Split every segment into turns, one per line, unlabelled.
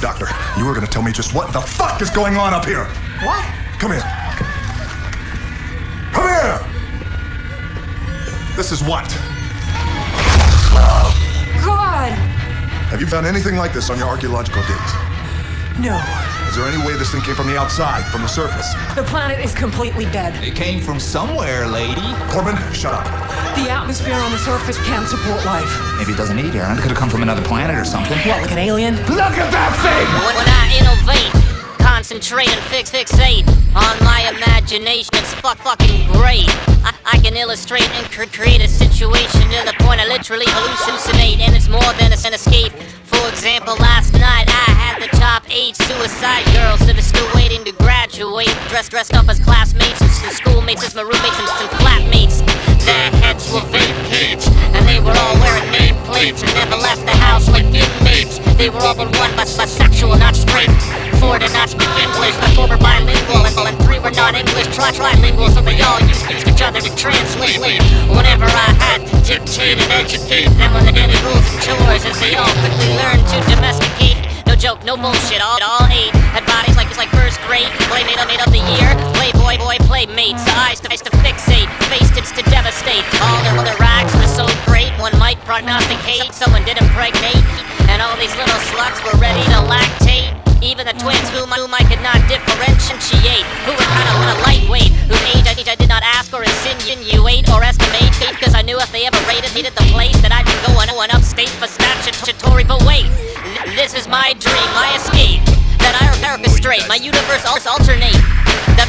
Doctor, you were gonna tell me just what the fuck is going on up here.
What?
Come here. Come here! This is what?
God!
Have you found anything like this on your archaeological digs?
No.
Is there any way this thing came from the outside, from the surface?
The planet is completely dead.
It came from somewhere, lady.
Corbin, shut up.
The atmosphere on the surface can't support life.
Maybe it doesn't need air. It could have come from another planet or something.
What, like an alien?
Look at that thing!
When I innovate, concentrate and fixate on my imagination, it's fucking great. I can illustrate and create a situation to the point I literally hallucinate, and it's more than an escape. For example, last night I had the top 8 suicide girls that are still waiting to graduate, dressed up as classmates and some schoolmates, as my roommates and some flatmates. Their heads were vacant, and they were all wearing nameplates and never left the house like inmates. They were all but one bisexual, not straight. 4 did not speak English, but 4 were bilingual, and 3 were non-English, trilingual, so they all used each other to translate. Whenever I had to dictate and educate them on the daily rules and chores, as they all quickly learned to domesticate. No joke, no bullshit, all 8 had bodies like first grade, playmate of the year, playboy, playmates, eyes to fixate, face to devastate. All their rags were so great, one might prognosticate someone did impregnate, and all these little sluts were ready to lactate. Even the twins whom I could not differentiate, who were kind of lightweight, whose age I did not ask or insinuate or estimate, because I knew if they ever raided the place that I'd be going upstate for statutory. But wait, this is my dream, my escape, that I orchestrate, my universe alternate,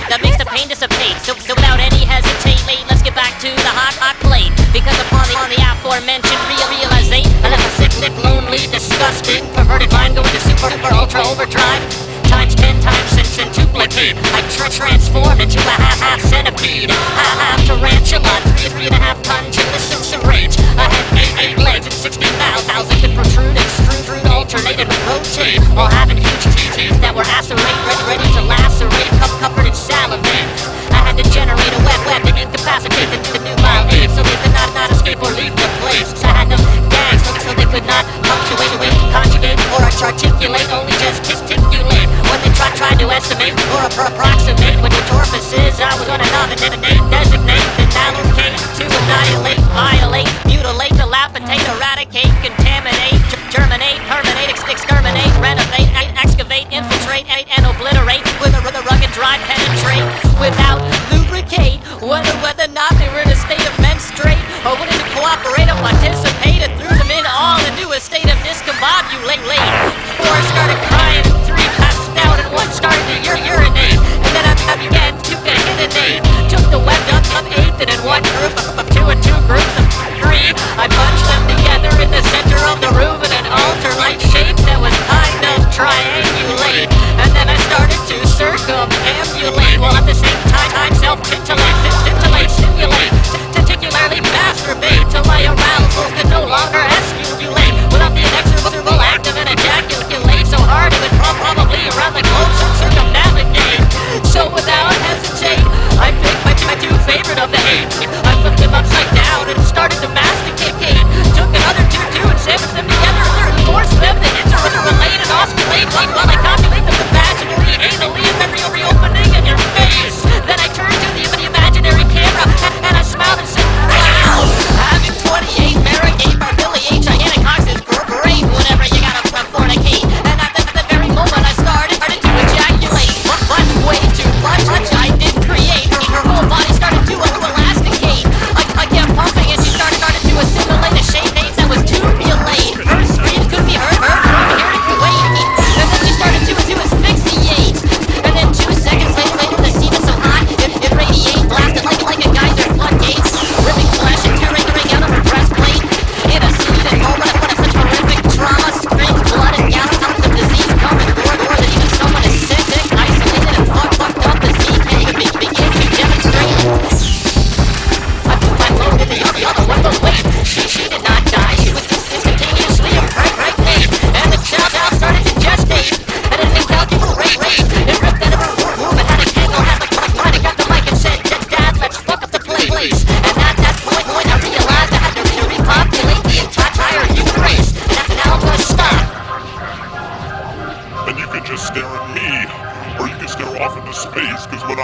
that makes the pain dissipate. So without any hesitate, let's get back to the hot plate, because upon the aforementioned realization, I left a sick, lonely, disgusting, perverted mind going to super ultra overdrive, times 10 times since and duplicate. I transform into a half centipede, half tarantula, 3.5 tons to the rage. I had 8 legs and 16,000 could protrude and extrude, alternate and rotate, while having huge teeth that were acerate, ready to lacerate, covered in salivate. I had to generate a web and incapacitate the nubile age, so they could not escape or leave the place. I had them gagged so they could not punctuate, conjugate, or articulate, only just gesticulate when they tried to estimate or approximate what orifices I was gonna nominate, designate, then allocate to annihilate, violate, mutilate, dilapidate, eradicate, contaminate, germinate, terminate, exterminate, renovate, excavate, infiltrate, and obliterate with a rugged drive, penetrate without lubricate, whether or not they were in a state of menstruate or willing to cooperate or participate, and threw them in all into a state of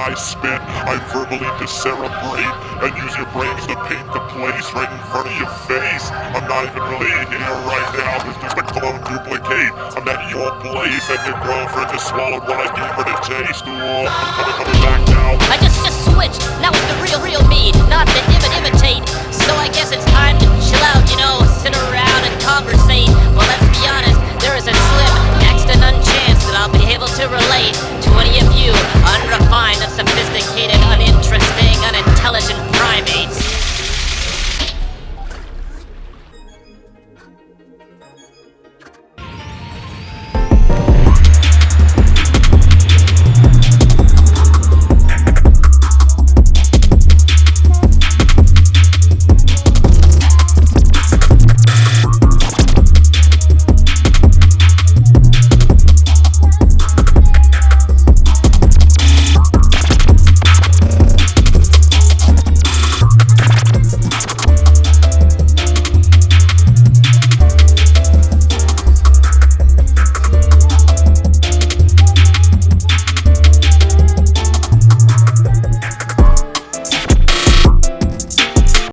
I spit, I verbally decerebrate, and use your brains to paint the place right in front of your face. I'm not even really here right now, it's just a clone duplicate. I'm that evil place, and your girlfriend just swallowed what I gave her to taste. Ooh, I'm coming back now.
I just switched. Now it's the real me, not the imitate. So I guess it's time to chill out, you know, sit around and conversate. Well, that's